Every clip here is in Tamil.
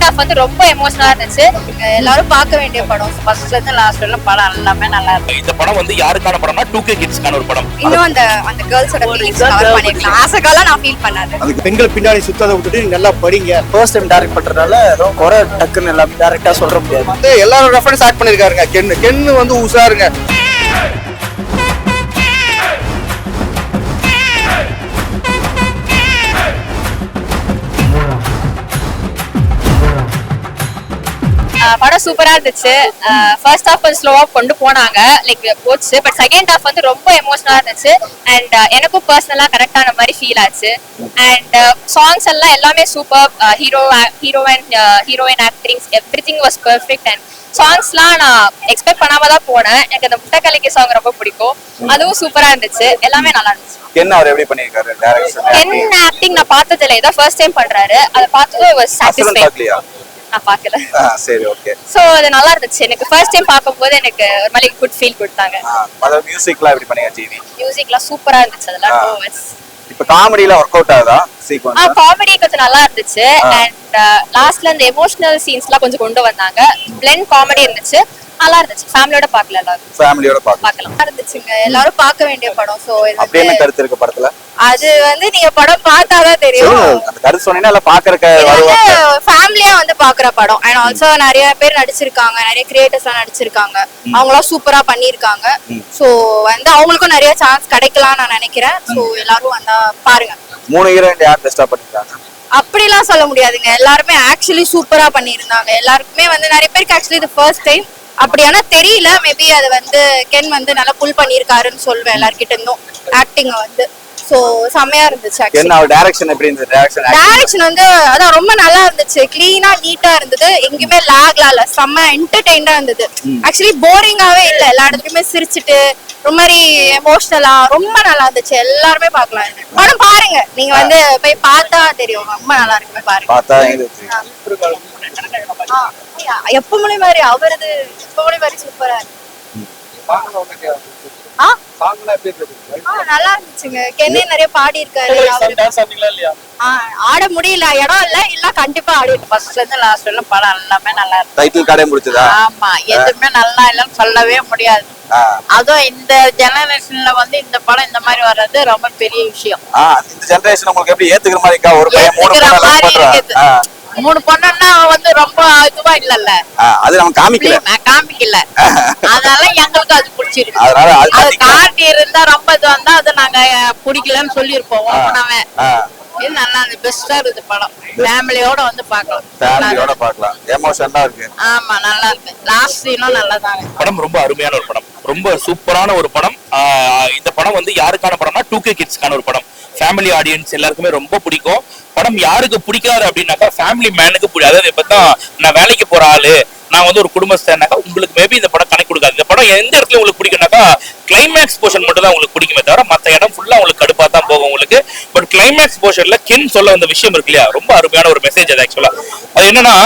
ஹாஃப் வந்து ரொம்ப எமோஷனலா இருந்துச்சு. எல்லாரும் பார்க்க வேண்டிய படம். ஃபர்ஸ்ட்ல இருந்து லாஸ்ட் வரைக்கும் படம் எல்லாமே நல்லா இருக்கு. இந்த படம் வந்து யாருக்கான படம்னா 2K கிட்ஸ்க்கான ஒரு படம். இன்னும் அந்த கேர்ள்ஸோட ஃபீலிங்ஸ் கவர் பண்ணிருக்கலாம். ஆசைக்கால நான் ஃபீல் பண்ணாது. அதுக்கு பெண்கள் பின்னாடி சுத்ததை விட்டுட்டு நல்லா படிங்க. ஃபர்ஸ்ட் டைம் டைரக்ட் பண்றதால குறை டக்குன்னு எல்லாம் டைரக்டா சொல்ற முடியாது. எல்லாரும் ரெஃபரன்ஸ் ஆட் பண்ணிருக்காருங்க. கென்னு வந்து உஷாருங்க. படம் சூப்பரா இருந்துச்சு. ஃபர்ஸ்ட் ஹாஃப் கொஞ்சம் ஸ்லோவா கொண்டு போனாங்க, லைக் போச்சு. பட் செகண்ட் ஹாஃப் வந்து ரொம்ப எமோஷனலா இருந்துச்சு. அண்ட் எனக்கும் பர்சனலா கரெக்டான மாதிரி ஃபீல் ஆச்சு. அண்ட் சாங்ஸ் எல்லாம் எல்லாமே super. Heroine actings everything was perfect. And சாங்ஸ்லாம் நான் எக்ஸ்பெக்ட் பண்ணாம தான் போனேன். எனக்கு அந்த முட்டைக்கலைக்கு சாங் ரொம்ப பிடிக்கும். அதுவும் சூப்பரா இருந்துச்சு. எல்லாமே நல்லா இருந்துச்சு. என்ன அவர் எப்படி பண்ணிருக்காரு டைரக்ஷன்? என்ன ஆக்டிங் நான் பார்த்தது இல்லை, இதான் ஃபர்ஸ்ட் டைம் பண்றாரு. அதை பார்த்ததும் வாஸ் சாட்டிஸ்ஃபைட். நான் பார்க்கல. சரி, ஓகே. சோ அது நல்லா இருந்துச்சு. எனக்கு ஃபர்ஸ்ட் டைம் பாக்கும்போது எனக்கு ஒரு மாதிரி குட் ஃபீல் கொடுத்தாங்க. அத மியூசிக்லாம் எப்படி பண்ணீங்க? டிவி மியூசிக்லாம் சூப்பரா இருந்துச்சு. அதெல்லாம் நோவஸ். இப்ப காமெடில வொர்க் அவுட் ஆகுதா சீக்வென்ஸ்? காமெடி கொஞ்சம் நல்லா இருந்துச்சு. அண்ட் லாஸ்ட்ல அந்த எமோஷனல் சீன்ஸ்லாம் கொஞ்சம் கொண்டு வந்தாங்க. பிளெண்ட் காமெடி இருந்துச்சு. நல்லா இருந்துச்சு. ஃபேமிலியோட பார்க்கல, எல்லாரும் ஃபேமிலியோட பார்க்கலாம். இருந்துச்சுங்க. எல்லாரும் பார்க்க வேண்டிய படம். சோ அப்படியே என்ன கருத்து இருக்கு படத்துல? அது வந்து நீங்க படம் பார்த்தாதான் தெரியும். அந்த கருத்து சொன்னீங்கன்னா எல்லாம் பார்க்கறக்க வருவாங்க. ஃபேமிலியா வந்து பார்க்குற படம். அண்ட் ஆல்சோ நிறைய பேர் நடிச்சிருக்காங்க, நிறைய கிரியேட்டர்ஸ்லாம் நடிச்சிருக்காங்க. அவங்களாம் சூப்பரா பண்ணிருக்காங்க. சோ வந்து அவங்களுக்கும் நிறைய சான்ஸ் கிடைக்கலாம் நான் நினைக்கிறேன். சோ எல்லாரும் வந்தா பாருங்க. 3 ஹீரோயின் யார் பெஸ்டா பண்ணிருக்காங்க? அப்படிலாம் சொல்ல முடியாதுங்க. எல்லாருமே ஆக்சுவலி சூப்பரா பண்ணியிருந்தாங்க. எல்லாருக்குமே வந்து நிறைய பேருக்கு ஆக்சுவலி இது ஃபர்ஸ்ட் டைம். அப்படியானா தெரியல. மேபி அது வந்து கென் வந்து நல்லா புல் பண்ணிருக்காருன்னு சொல்வேன் எல்லார்கிட்ட இருந்தும் ஆக்டிங் வந்து. சோ செமையா இருந்துச்சு. என்ன அவர் டைரக்ஷன் எப்படி இருந்துச்சு? டைரக்ஷன் வந்து அதான் ரொம்ப நல்லா இருந்துச்சு. கிளீனா நீட்டா இருந்தது. எங்கேயுமே லாக்லாம் இல்ல. செம்ம என்டர்டெயின்டா இருந்தது. ஆக்சுவலி போரிங்காவே இல்ல. எல்லா இடத்துலயுமே சிரிச்சுட்டு ரொம்ப மாதிரி எமோஷனலா ரொம்ப நல்லா இருந்துச்சு. எல்லாருமே பார்க்கலாம். படம் பாருங்க. நீங்க வந்து போய் பார்த்தா தெரியும். ரொம்ப நல்லா இருக்கு. பாருங்க. பார்த்தா எப்பவுமே மாதிரி அவரது எப்பவுமே மாதிரி சூப்பரா இருக்கு. நல்லா இருந்துச்சுங்க. கென்னே நிறைய பாடி இருக்காரு. ஆட முடியல, இடம் இல்ல. இல்ல கண்டிப்பா ஆடிட்டு ஃபர்ஸ்ட்ல இருந்து லாஸ்ட் வரைக்கும் படம் எல்லாமே நல்லா இருக்கு. டைட்டில் கார்டே முடிச்சதா? ஆமா, எதுவுமே நல்லா இல்லன்னு சொல்லவே முடியாது. அதுவும் இந்த ஜெனரேஷன்ல வந்து இந்த படம் இந்த மாதிரி வர்றது ரொம்ப பெரிய விஷயம். இந்த ஜெனரேஷன் உங்களுக்கு எப்படி ஏத்துக்கிற மாதிரி இருக்கா? ஒரு பையன் 3 பொண்ணு லவ் பண்றான். 3 பொண்ணுன்னா வந்து ரொம்ப இதுவா இல்லல்ல. அது நம்ம காமிக்கல. அதனால எங்களுக்கு அது பிடிச்சிருக்கு. அதனால அது காட்டி இருந்தா ரொம்ப இது வந்தா அது நாங்க பிடிக்கலன்னு சொல்லிருப்போம். ஓப்பனாவே இது நல்லா இருந்து பெஸ்டா இருக்கு படம். ஃபேமிலியோட வந்து பார்க்கலாம். ஃபேமிலியோட பார்க்கலாம். எமோஷனலா இருக்கு. ஆமா, நல்லா இருக்கு. லாஸ்ட் சீனும் நல்லதாங்க. படம் ரொம்ப அருமையான ஒரு படம். ரொம்ப சூப்பரான ஒரு படம். இந்த படம் வந்து யாருக்கான படம்னா 2K கிட்ஸ்க்கான ஒரு படம். ஃபேமிலி ஆடியன்ஸ் எல்லாருக்குமே ரொம்ப பிடிக்கும். படம் யாருக்கு பிடிக்காது அப்படின்னாக்கா ஃபேமிலி மேனுக்கு பிடிக்கும். அதாவது இப்பதான் நான் வேலைக்கு போற ஆளு, நான் வந்து ஒரு குடும்பஸ்தனாக்கா உங்களுக்கு மேபி இந்த படம் கணக்கு கொடுக்காது. இந்த படம் எந்த இடத்துல உங்களுக்கு பிடிக்கும்னாக்கா கிளைமேக்ஸ் போர்ஷன் மட்டும் தான் உங்களுக்கு பிடிக்குமே தவிர மற்ற இடம் ஃபுல்லா உங்களுக்கு கடுப்பா தான் போகும் உங்களுக்கு. பட் கிளைமேக்ஸ் போர்ஷன்ல கென் சொல்ல வந்த விஷயம் இருக்கு இல்லையா, ரொம்ப அருமையான ஒரு மெசேஜ் அது. ஆக்சுவலா அது என்னன்னா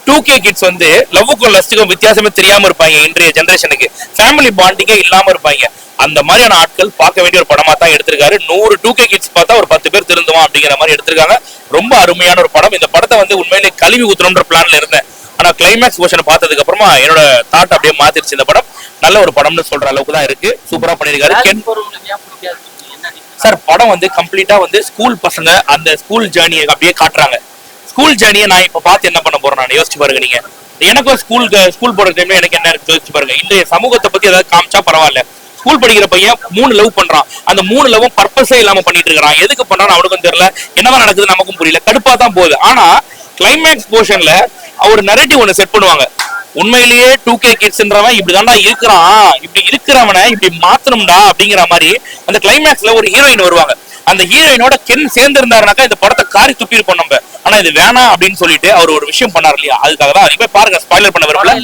2K கிட்ஸ் வந்து லவ்வுக்கும் லஸ்ட்டுக்கும் வித்தியாசமே தெரியாம இருப்பாங்க. இன்றைய ஜெனரேஷனுக்கு ஃபேமிலி பாண்டிங்கே இல்லாம இருப்பாங்க. அந்த மாதிரியான ஆட்கள் பார்க்க வேண்டிய ஒரு படமா தான் எடுத்திருக்காரு. 100 2K கிட்ஸ் பார்த்தா ஒரு 10 பேர் திருந்துவான் அப்படிங்கிற மாதிரி எடுத்திருக்காங்க. ரொம்ப அருமையான ஒரு படம். இந்த படத்தை வந்து உண்மையிலே கழுவி ஊத்தணும்ன்ற பிளான்ல இருந்தேன். ஆனா கிளைமேக்ஸ் போர்ஷன் பார்த்ததுக்கு அப்புறமா என்னோட தாட் அப்படியே மாத்திருச்சு. இந்த படம் நல்ல ஒரு படம்னு சொல்ற அளவுக்கு தான் இருக்கு. சூப்பரா பண்ணிருக்காரு. சார் படம் வந்து கம்ப்ளீட்டா வந்து ஸ்கூல் பசங்க அந்த ஸ்கூல் ஜேர்னியை அப்படியே காட்டுறாங்க. ஸ்கூல் ஜேர்னியை நான் இப்ப பார்த்து என்ன பண்ண போறேன் நான் யோசிச்சு பாருங்க. நீங்க எனக்கும் ஸ்கூல் போற டைம்ல எனக்கு என்ன இருக்கு யோசிச்சு பாருங்க. இன்றைய சமூகத்தை பத்தி ஏதாவது காமிச்சா பரவாயில்ல. ஸ்கூல் படிக்கிற பையன் 3 லவ் பண்றான். அந்த 3 லவ்வும் பர்பஸே இல்லாம பண்ணிட்டு இருக்கான். எதுக்கு பண்றான்னு அவனுக்கும் தெரியல, என்னவா நடக்குது நமக்கும் புரியல, கடுப்பா தான் போகுது. ஆனா கிளைமேக்ஸ் போர்ஷன்ல ஒரு நரேட்டிவ் ஒண்ணு செட் பண்ணுவாங்க. உண்மையிலேயே 2K கிட்ஸ்ன்றவன் இப்படிதான்டா இருக்கிறான், இப்படி இருக்கிறவனை இப்படி மாத்தணும்டா அப்படிங்கிற மாதிரி அந்த கிளைமேக்ஸ்ல ஒரு ஹீரோயின் வருவாங்க. அந்த ஹீரோயினோட கென் சேர்ந்திருந்தாருனாக்கா இந்த படத்தை காரி துப்பி இருப்போம் நம்ம. ஆனா இது வேணாம் அப்படின்னு சொல்லிட்டு அவர் ஒரு விஷயம் பண்ணார் இல்லையா, அதுக்காக தான். நீங்க போய் பாருங்க, ஸ்பாயிலர் பண்ண விரும்பல.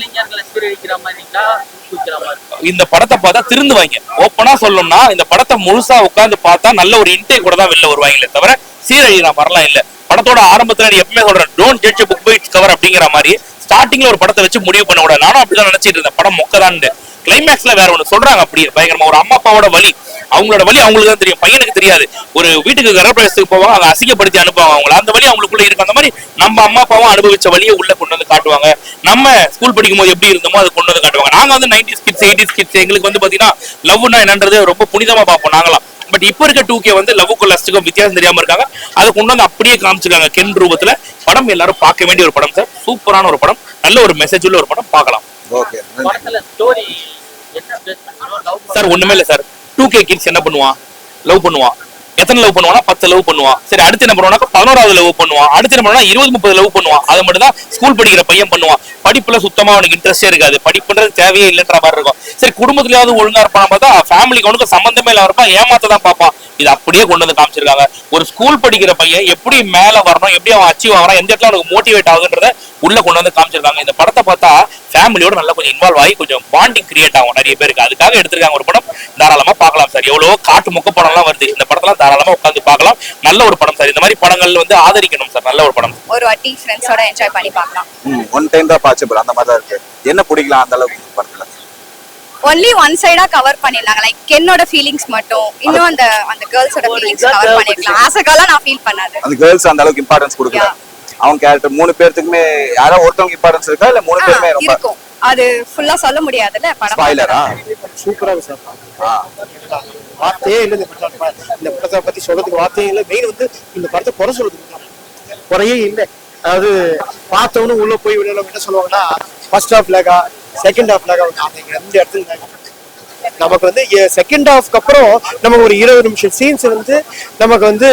இந்த படத்தை பார்த்தா திருந்துவாங்க. ஓப்பனா சொல்லணும்னா இந்த படத்தை முழுசா உட்கார்ந்து பார்த்தா நல்ல ஒரு இன்டேக் கூட தான் வெளில வருவாங்களே தவிர சீரழிகிற மாதிரிலாம் இல்ல. படத்தோட ஆரம்பத்துல எப்பவுமே சொல்றேன், don't judge book by its cover அப்படிங்கிற அப்படிங்கிற மாதிரி ஸ்டார்டிங்ல ஒரு படத்தை வச்சு முடிவு பண்ண கூடாது. நானும் அப்படிதான் நினைச்சிட்டு இருந்தேன், படம் மொக்கதான்னு. கிளைமேக்ஸ்ல வேற ஒண்ணு சொல்றாங்க, அப்படி பயங்கரமா ஒரு அம்மா அப்பாவோட வலி, அவங்களோட வலி அவங்களுக்கு தான் தெரியும், பையனுக்கு தெரியாது. ஒரு வீட்டுக்கு கரப்பிரவேசத்துக்கு போவாங்க, அதை அசிங்கப்படுத்தி அனுப்புவாங்க அவங்கள, அந்த வலி அவங்களுக்குள்ள இருக்கு. அந்த மாதிரி நம்ம அம்மா அப்பாவும் அனுபவிச்ச வழியை உள்ள கொண்டு வந்து காட்டுவாங்க. நம்ம ஸ்கூல் படிக்கும் போது எப்படி இருந்தோமோ அதை கொண்டு வந்து காட்டுவாங்க. நாங்க வந்து 90s கிட்ஸ் 80s கிட்ஸ், எங்களுக்கு வந்து பாத்தீங்கன்னா லவ்னா என்னன்றது ரொம்ப புனிதமா பார்ப்போம் நாங்களாம். பட் இப்ப இருக்க 2K வந்து லவ்வுக்கும் லஸ்ட்டுக்கும் வித்தியாசம் தெரியாம இருக்காங்க. அதை கொண்டு வந்து அப்படியே காமிச்சிருக்காங்க கென் ரூபத்துல. படம் எல்லாரும் பார்க்க வேண்டிய ஒரு படம் சார், சூப்பரான ஒரு படம், நல்ல ஒரு மெசேஜ் உள்ள ஒரு படம், பார்க்கலாம் சார். ஒண்ணுமே இல்ல சார், 2K கிட்ஸ் என்ன பண்ணுவான், லவ் பண்ணுவான். எத்தனை லவ் பண்ணுவானா, 10 லவ் பண்ணுவான். சரி, அடுத்து என்ன பண்ணுவானா 11வது லவ் பண்ணுவான். அடுத்து என்ன பண்ணுவானா 20-30 லவ் பண்ணுவான். அதை மட்டும் தான் ஸ்கூல் படிக்கிற பையன் பண்ணுவான். படிப்புல சுத்தமா அவனுக்கு இன்ட்ரெஸ்டே இருக்காது, படிப்புன்றது தேவையே இல்லைன்ற மாதிரி இருக்கும். சரி, குடும்பத்திலேயாவது ஒழுங்கா இருப்பான் பார்த்தா ஃபேமிலிக்கு அவனுக்கு சம்பந்தமே இல்லாம இருப்பான், ஏமாத்த தான் பார்ப்பான். இது அப்படியே கொண்டு வந்து காமிச்சிருக்காங்க. ஒரு ஸ்கூல் படிக்கிற பையன் எப்படி மேல வரணும், எப்படி அவன் அச்சீவ் ஆகிறான், எந்த இடத்துல அவனுக்கு மோட்டிவேட் ஆகுன்றத உள்ள கொண்டு வந்து காமிச்சிருக்காங்க. இந்த படத்தை பார்த்தா ஃபேமிலியோட நல்லா கொஞ்சம் இன்வால்வ் ஆகி கொஞ்சம் பாண்டிங் கிரியேட் ஆகும் நிறைய பேருக்கு. அதுக்காக எடுத்திருக்காங்க ஒரு படம், தாராளமா பார்க்கலாம் சார். எவ்வளவோ காட்டு முக்க படம்லாம் வருது, இந்த படத்தெல்லாம் தாராளமா உட்காந்து பார்க்கலாம். நல்ல ஒரு படம் சார். இந்த மாதிரி படங்கள் வந்து ஆதரிக்கணும் சார், நல்ல ஒரு படம். ஒரு வாட்டி ஃப்ரெண்ட்ஸோட என்ஜாய் பண்ணி பார்க்கலாம். ஒன் டைம் தான் பாசிபிள், அந்த மாதிரி தான் இருக்கு. என்ன பிடிக்கலாம் அந்த அளவுக்கு படத்துல? ஒன்லி ஒன் சைடா கவர் பண்ணிருந்தாங்க, லைக் கென்னோட ஃபீலிங்ஸ் மட்டும். இன்னும் அந்த கேர்ள்ஸோட ஃபீலிங்ஸ் கவர் பண்ணிருக்கலாம். ஆசைக்கால நான் ஃபீல் பண்ணாது. அந்த கேர்ள்ஸ் அந்த அளவுக்கு இம்பார்ட்டன்ஸ் கொடுக்கல. அவங்க கேரக்டர் 3 பேர்த்துக்குமே யாரோ ஒருத்தவங்க இம்பார்ட்டன்ஸ் இருக்கா, இல்ல 3 பேருமே ரொம்ப இருக்கும்? அது ஃபுல்லா சொல்ல முடியாதுல்ல படம். ஸ்பாயிலரா? சூப்பரா இருக்கு சார். வார்த்தையே இல்லை இந்த படத்தை பத்தி சொல்றதுக்கு, வார்த்தையே இல்லை. மெயின் வந்து இந்த படத்தை குறை சொல்றதுக்கு குறையே இல்லை. அதாவது பார்த்தவனும் உள்ள போய் விட என்ன சொல்லுவாங்கன்னா, first half Lekha second half Lekha, இந்த இடத்துல நமக்கு வந்து செகண்ட் ஹாஃப்க்கு அப்புறம் நமக்கு ஒரு 20 நிமிஷம் சீன்ஸ் வந்து நமக்கு வந்து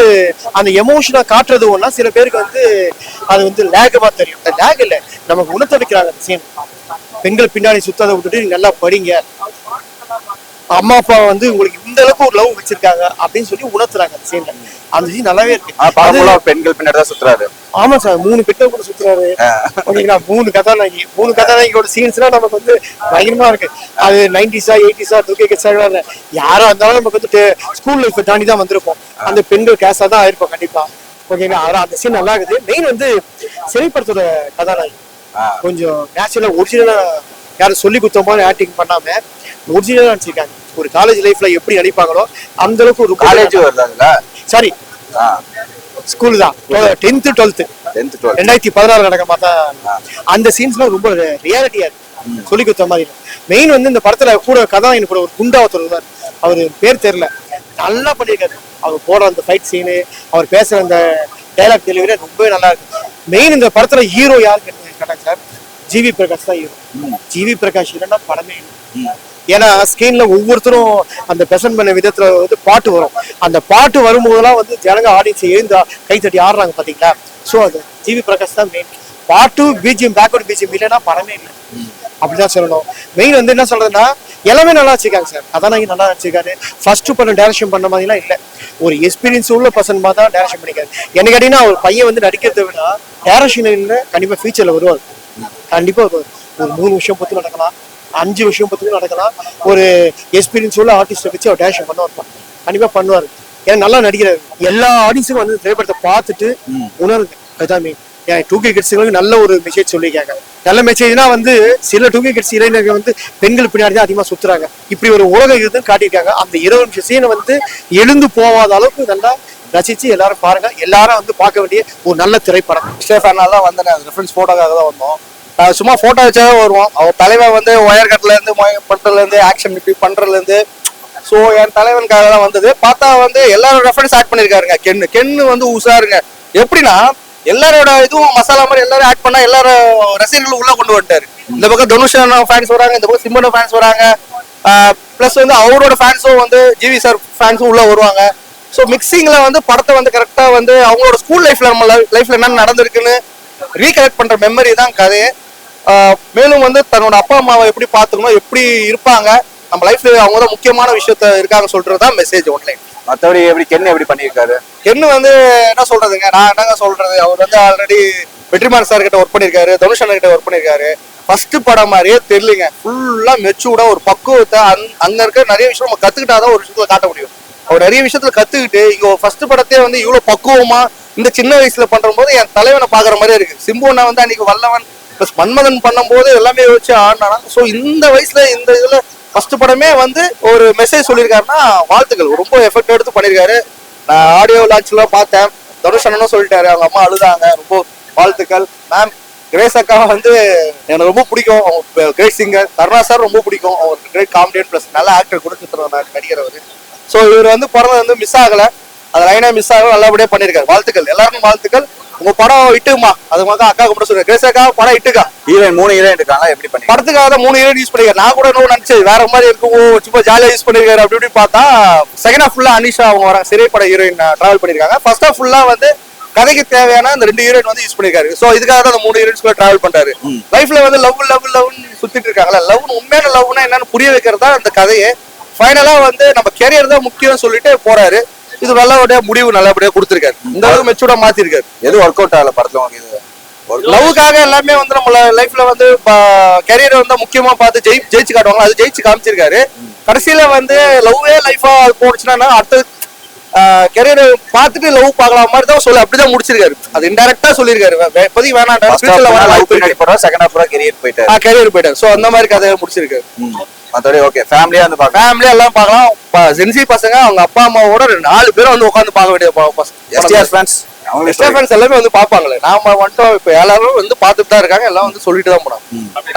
அந்த எமோஷனா காட்டுறது ஒன்னா, சில பேருக்கு வந்து அது வந்து லேகமா தெரியும். லேக் இல்லை, நமக்கு உணர்த்த வைக்கிறாங்க அந்த சீன். பெண்கள் பின்னாடி சுத்ததை விட்டுட்டு நீங்க நல்லா படிங்க, அம்மா அப்பா வந்து உங்களுக்கு இந்த அளவுக்கு ஒரு லவ் வச்சிருக்காங்க அப்படின்னு சொல்லி உணர்த்துறாங்க அந்த சீன்ல. அந்த சீன் நல்லாவே இருக்கு. பெண்கள் பின்னாடி தான் சுத்துறாரு. ஆமா சார், 3 பெண்கள் கூட சுத்துறாரு. ஓகேங்களா, 3 கதாநாயகியோட சீன்ஸ்லாம் நமக்கு வந்து பயங்கரமா இருக்கு. அது 90s 80s 2K கிட்ஸ் யாரா இருந்தாலும் நமக்கு வந்து ஸ்கூல் லைஃப் தாண்டி தான் வந்திருப்போம். அந்த பெண்கள் கேஸா தான் ஆயிருப்போம் கண்டிப்பா. ஓகேங்களா, ஆனா அந்த சீன் நல்லா இருக்குது. மெயின் வந்து சிறைப்படத்தோட கதாநாயகி கொஞ்சம் நேச்சுரலா ஒரிஜினலா யாரும் சொல்லி குத்தமான ஆக்டிங் பண்ணாம ஒரிஜினலா நடிச்சிருக்காங்க. ஒரு காலேஜ் லைஃப்ல எப்படி நடிப்பாங்களோ அந்த அளவுக்கு. ஒரு காலேஜ் வருதாங்களா? சாரி, ஸ்கூல் தான். 10th 12th 2016 நடக்கிற மாதிரி தான் அந்த சீன்ஸ்லாம் ரொம்ப ரியாலிட்டியா இருக்கு, சொல்லி கொடுத்த மாதிரி. மெயின் வந்து இந்த படத்துல கூட கதாநாயகன் கூட ஒரு குண்டாவத்தர் தான், அவரு பேர் தெரியல, நல்லா பண்ணியிருக்காரு. அவர் போற அந்த ஃபைட் சீனு, அவர் பேசுற அந்த டைலாக் டெலிவரி ரொம்பவே நல்லா இருக்கு. மெயின் இந்த படத்துல ஹீரோ யாருக்கு கேட்டாங்க சார், ஜிவி பிரகாஷ் தான் ஹீரோ. ஜிவி பிரகாஷ் இல்லைன்னா படமே இல்லை. ஏன்னா ஸ்கிரீன்ல ஒவ்வொருத்தரும் அந்த பெசன்ட் பண்ண விதத்துல வந்து பாட்டு வரும். அந்த பாட்டு வரும்போதெல்லாம் வந்து ஜனங்க ஆடியன்ஸ் எழுந்தா கை தட்டி ஆடுறாங்க பாத்தீங்களா. ஸோ அது ஜிவி பிரகாஷ் தான் மெயின். பாட்டு பிஜிஎம் பேக்வர்ட் பிஜிஎம் இல்லைன்னா படமே இல்லை, அப்படிதான் சொல்லணும். மெயின் வந்து என்ன சொல்றதுன்னா எல்லாமே நல்லா வச்சிருக்காங்க சார். கதாநாயகி நல்லா வச்சிருக்காரு. ஃபர்ஸ்ட் படம் டைரக்ஷன் பண்ண மாதிரிலாம் இல்லை, ஒரு எக்ஸ்பீரியன்ஸ் உள்ள பர்சன் மாதிரி தான் டைரக்ஷன் பண்ணிக்காரு. என்ன கேட்டீங்கன்னா ஒரு பையன் வந்து நடிக்கிறத விட டைரக்ஷன் கண்டிப்பா ஃபியூச்சர்ல வருவார், கண்டிப்பா வருவார். ஒரு 3 விஷயம் பத்தி நடக்கலாம், 5 விஷயம் பத்தி நடக்கலாம். ஒரு எக்ஸ்பீரியன்ஸ் உள்ள ஆர்டிஸ்ட வச்சு அவர் டைரக்ஷன் பண்ண வைப்பார், கண்டிப்பா பண்ணுவாரு. ஏன்னா நல்லா நடிக்கிறாரு. எல்லா ஆடியன்ஸுக்கும் வந்து திரைப்படத்தை பார்த்துட்டு உணருங்க. அதுதான் மெயின். 2K கிட்ஸுங்களுக்கு நல்ல ஒரு மெசேஜ் சொல்லியிருக்காங்க. நல்ல மெசேஜ்னா வந்து சில 2K கிட்ஸ் இளைஞர்கள் வந்து பெண்கள் பின்னாடி தான் அதிகமா சுத்துறாங்க, இப்படி ஒரு உலகம் இருக்குன்னு காட்டியிருக்காங்க. அந்த 20 நிமிஷம் சீனை வந்து எழுந்து போகாத அளவுக்கு நல்லா ரசிச்சு எல்லாரும் பாருங்க. எல்லாரும் வந்து பார்க்க வேண்டிய ஒரு நல்ல திரைப்படம். ஸ்டேஃபானால வந்தேன், ரெஃபரன்ஸ் போட்டோக்காக தான் வந்தோம். சும்மா போட்டோ வச்சாவே வருவோம். அவர் தலைவர் வந்து ஒயர் கட்ல இருந்து பண்றதுல இருந்து ஆக்ஷன் இப்படி பண்றதுல இருந்து, ஸோ என் தலைவனுக்காக தான் வந்தது. பார்த்தா வந்து எல்லாரும் ரெஃபரன்ஸ் ஆட் பண்ணிருக்காருங்க. கென்னு வந்து உஷாருங்க. எப்படின்னா எல்லாரோட இதுவும் மசாலா மாதிரி எல்லாரும் ஆட் பண்ணா எல்லாரும் ரசிகர்கள் உள்ள கொண்டு வந்துட்டாரு. இந்த பக்கம் தனுஷான ஃபேன்ஸ் வராங்க, இந்த பக்கம் சிம்மனோ ஃபேன்ஸ் வராங்க, பிளஸ் வந்து அவரோட ஃபேன்ஸும் வந்து ஜிவி சார் ஃபேன்ஸும் உள்ள வருவாங்க. ஸோ மிக்சிங்ல வந்து படத்தை வந்து கரெக்டா வந்து அவங்களோட ஸ்கூல் லைஃப்ல நம்ம லைஃப்ல என்ன நடந்திருக்குன்னு ரீகலெக்ட் பண்ற மெமரி தான் கதையே. மேலும் வந்து தன்னோட அப்பா அம்மாவை எப்படி பார்த்துக்கணும், எப்படி இருப்பாங்க, நம்ம லைஃப்ல அவங்க தான் முக்கியமான விஷயத்த இருக்காங்க சொல்றதுதான் மெசேஜ் ஒன்லைன். மற்றபடி எப்படி கென்னு எப்படி பண்ணியிருக்காரு? கென்னு வந்து என்ன சொல்றதுங்க, நான் என்னங்க சொல்றது, அவர் வந்து ஆல்ரெடி வெற்றிமாறன் சார் கிட்ட ஒர்க் பண்ணியிருக்காரு, தனுஷன் கிட்ட ஒர்க் பண்ணியிருக்காரு. ஃபர்ஸ்ட் படம் மாதிரியே தெரியலங்க, ஃபுல்லா மெச்சூர்டா ஒரு பக்குவத்தை அங்க இருக்க நிறைய விஷயம் நம்ம கத்துக்கிட்டாதான் ஒரு விஷயத்துல காட்ட முடியும். அவர் நிறைய விஷயத்துல கத்துக்கிட்டு இங்க ஃபர்ஸ்ட் படத்தையே வந்து இவ்வளவு பக்குவமா இந்த சின்ன வயசுல பண்றபோது என் தலைவனை பாக்குற மாதிரி இருக்கு. சிம்புனா வந்து அன்னைக்கு வல்லவன் பிளஸ் மன்மதன் பண்ணும்போது எல்லாமே யோசிச்சு ஆடினானா. ஸோ இந்த வயசுல இந்த இதுல ஃபர்ஸ்ட் படமே வந்து ஒரு மெசேஜ் சொல்லியிருக்காருன்னா வாழ்த்துக்கள். ரொம்ப எஃபெக்ட் எடுத்து பண்ணியிருக்காரு. நான் ஆடியோ லான்ச்ல பார்த்தேன். தனுஷ் அண்ணனும் சொல்லிட்டாரு, அவங்க அம்மா அழுதாங்க. ரொம்ப வாழ்த்துக்கள் மேம். கிரேஸ் அக்கா வந்து எனக்கு ரொம்ப பிடிக்கும். அவங்க கிரேட் சிங்கர். கருணா சார் ரொம்ப பிடிக்கும். அவர் கிரேட் காமெடியன் பிளஸ் நல்ல ஆக்டர் கொடுத்துருவாங்க நடிகர் அவரு. ஸோ இவர் வந்து பிறந்தது வந்து மிஸ் ஆகல, அது லைனா மிஸ் ஆகும், நல்லபடியா பண்ணிருக்காரு. வாழ்த்துக்கள் எல்லாருக்கும் வாழ்த்துக்கள். உங்க படம் இட்டுமா அது மாதிரி அக்கா கூட சொல்றேன். கிரேஸ் அக்கா படம் இட்டுக்கா. ஹீரோயின் 3 ஹீரோயின் இருக்காங்க, எப்படி பண்ணி படத்துக்காக தான் 3 ஹீரோயின் யூஸ் பண்ணிருக்காரு. நான் கூட இன்னும் நினைச்சது வேற மாதிரி இருக்கும், சும்மா ஜாலியா யூஸ் பண்ணிருக்காரு அப்படி இப்படி பார்த்தா செகண்ட் ஹாஃப் ஃபுல்லா அனிஷா அவங்க வராங்க, சிறை பட ஹீரோயின் டிராவல் பண்ணிருக்காங்க. ஃபர்ஸ்ட் ஹாஃப் ஃபுல்லா வந்து கதைக்கு தேவையான அந்த 2 ஹீரோயின் வந்து யூஸ் பண்ணிருக்காரு. சோ இதுக்காக தான் அந்த 3 ஹீரோயின்ஸ்குள்ள டிராவல் பண்றாரு. லைஃப்ல வந்து லவ் சுத்திட்டு இருக்காங்கல்ல, லவ் உண்மையான லவ்னா என்னன்னு புரிய வைக்கிறது தான் அந்த கதையே. ஃபைனலா வந்து நம்ம கெரியர் தான் முக்கியம் சொல்லிட்டு போறாரு. இது நல்லபடியா முடிவு நல்லபடியா கொடுத்திருக்காரு. இந்த அளவுக்கு மெச்சூர்டா மாத்திருக்காரு. எது ஒர்க் அவுட் ஆகல படத்துல உங்களுக்கு? இது லவ்வுக்காக எல்லாமே வந்து நம்ம லைஃப்ல வந்து கெரியரை வந்து முக்கியமா பார்த்து ஜெயிச்சு காட்டுவாங்க, அது ஜெயிச்சு காமிச்சிருக்காரு. கடைசியில வந்து லவ்வே லைஃபா போனுச்சுன்னா அடுத்த கெரியர் பார்த்துட்டு லவ் பார்க்கலாம் மாதிரி தான் சொல்லி அப்படிதான் முடிச்சிருக்காரு. அது இன்டைரக்டா சொல்லியிருக்காரு. இப்போதைக்கு வேணாம், செகண்ட் ஹாஃப் கெரியர் போயிட்டாரு. கெரியர் போயிட்டாரு. சோ அந்த மாதிரி கதையை முடிச்சிருக்காரு. மத்தபடி ஓகே, ஃபேமிலியா வந்து பார்க்கலாம். ஃபேமிலியா எல்லாம் பார்க்கலாம். ஜென்சி பசங்க அவங்க அப்பா அம்மாவோட 4 பேரும் வந்து உட்காந்து பார்க்க வேண்டிய எஸ்டிஆர் ஃபேன்ஸ் ஃபேன்ஸ் எல்லாமே வந்து பார்ப்பாங்களே. நாம வந்துட்டோம் இப்ப எல்லாரும் வந்து பார்த்துட்டு தான் இருக்காங்க, எல்லாம் வந்து சொல்லிட்டு தான் போனோம்.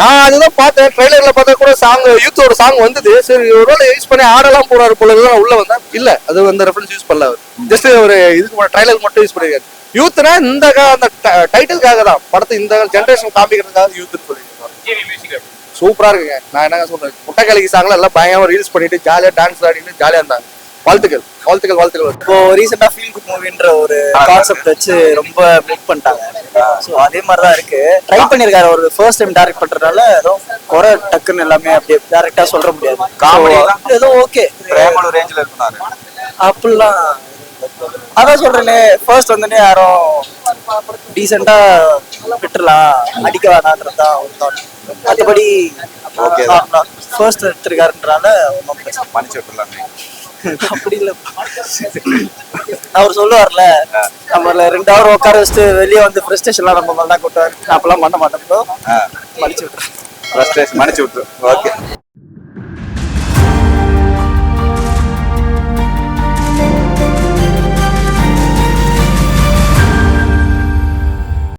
நான் அதுதான் பார்த்தேன். ட்ரெய்லர்ல பார்த்தா கூட சாங் யூத்தோட சாங் வந்தது. சரி ஒரு வேளை யூஸ் பண்ணி ஆடலாம் போறாரு போல உள்ள வந்தேன். இல்ல அது வந்து ரெஃபரன்ஸ் யூஸ் பண்ணல, ஜஸ்ட் ஒரு இதுக்கு ட்ரெய்லர் மட்டும் யூஸ் பண்ணிருக்காரு. யூத்னா இந்த அந்த டைட்டிலுக்காக தான், படத்தை இந்த ஜென்ரேஷன் காமிக்கிறதுக்காக யூத்னு சொல்லியிருக்காங்க. சூப்பரா இருக்குங்க. நான் என்ன சொல்றேன், முட்டைக்கலக்கி சாங்ல எல்லாம் பயங்கரமா ரீல்ஸ் பண்ணிட்டு ஜாலியா டான்ஸ் ஆடிட்டு ஜாலியா இருந்தாங்க. வாழ்த்துக்கள் வாழ்த்துக்கள் வாழ்த்துக்கள். இப்போ ரீசெண்டா ஃபீல் குட் மூவின்ற ஒரு கான்செப்ட் வச்சு ரொம்ப மேக் பண்ணிட்டாங்க. ஸோ அதே மாதிரி தான் இருக்கு. ட்ரை பண்ணிருக்காரு, ஒரு ஃபர்ஸ்ட் டைம் டைரக்ட் பண்றதுனால ஏதோ குறை டக்குன்னு எல்லாமே அப்படியே டைரக்டா சொல்ற முடியாது. காமெடி ஏதோ ஓகே பிரேமலு ரேஞ்சில இருக்குனாரு அப்படிலாம். அதான் சொல்றேனே, ஃபர்ஸ்ட் வந்துனே யாரும் டீசெண்டா விட்டுலாம் அடிக்க வேணான்றதுதான் ஒரு தாட். மற்றபடி ஓகே ஃபர்ஸ்ட் எடுத்திருக்காருன்றனால மன்னிச்சு விட்டுலாம். அப்படி இல்ல, அவர் சொல்லுவார்ல நம்மள 2 hour உட்கார வச்சுட்டு வெளியே வந்து ஃப்ரஸ்ட்ரேஷன்லாம் நம்ம மேல தான் கொட்டுவார். நான் அப்பெல்லாம் பண்ண மாட்டேன், மன்னிச்சு விட்டுறேன். மன்னிச்சு விட்டுரு. ஓகே.